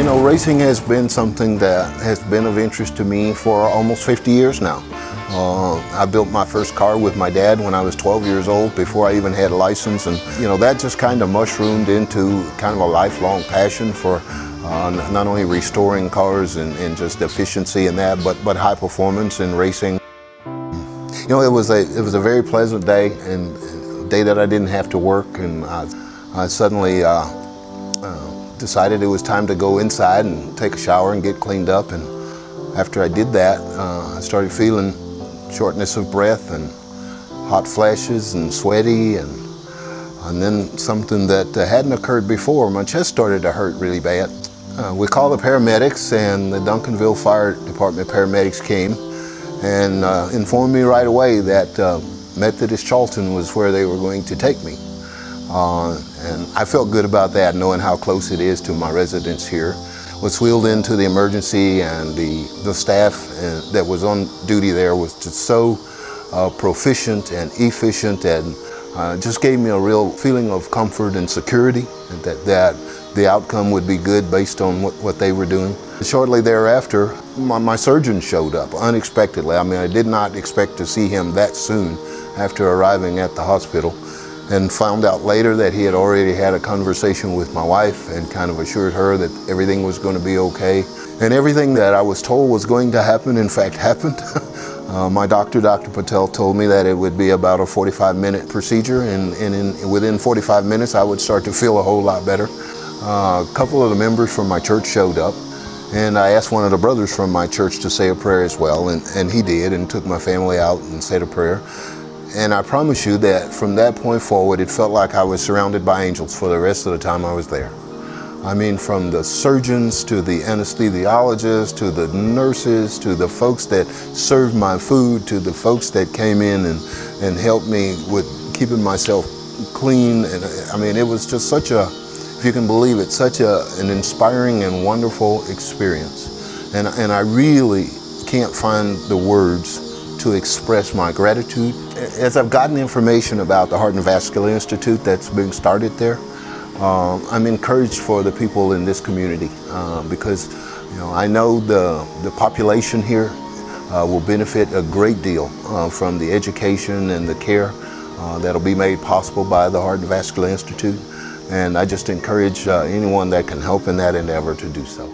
know, racing has been something that has been of interest to me for almost 50 years now. I built my first car with my dad when I was 12 years old, before I even had a license, and you know, that just kind of mushroomed into kind of a lifelong passion for not only restoring cars and just efficiency in that, but high performance in racing. You know, it was a very pleasant day, and a day that I didn't have to work, and I suddenly decided it was time to go inside and take a shower and get cleaned up. And after I did that, I started feeling shortness of breath and hot flashes and sweaty, and then something that hadn't occurred before. My chest started to hurt really bad. We called the paramedics, and the Duncanville Fire Department paramedics came and informed me right away that Methodist Charlton was where they were going to take me. And I felt good about that, knowing how close it is to my residence here. Was wheeled into the emergency, and the staff that was on duty there was just so proficient and efficient, and just gave me a real feeling of comfort and security, and that the outcome would be good based on what they were doing. Shortly thereafter, my surgeon showed up unexpectedly. I mean, I did not expect to see him that soon after arriving at the hospital, and found out later that he had already had a conversation with my wife and kind of assured her that everything was going to be okay. And everything that I was told was going to happen, in fact, happened. My doctor, Dr. Patel, told me that it would be about a 45-minute procedure, and within 45 minutes I would start to feel a whole lot better. A couple of the members from my church showed up, and I asked one of the brothers from my church to say a prayer as well, and he did, and took my family out and said a prayer. And I promise you that from that point forward, it felt like I was surrounded by angels for the rest of the time I was there. I mean, from the surgeons to the anesthesiologists to the nurses to the folks that served my food to the folks that came in and helped me with keeping myself clean. And I mean, it was just such a, if you can believe it, such an inspiring and wonderful experience. And I really can't find the words to express my gratitude. As I've gotten information about the Heart and Vascular Institute that's being started there, I'm encouraged for the people in this community because, you know, I know the population here will benefit a great deal from the education and the care that'll be made possible by the Heart and Vascular Institute, and I just encourage anyone that can help in that endeavor to do so.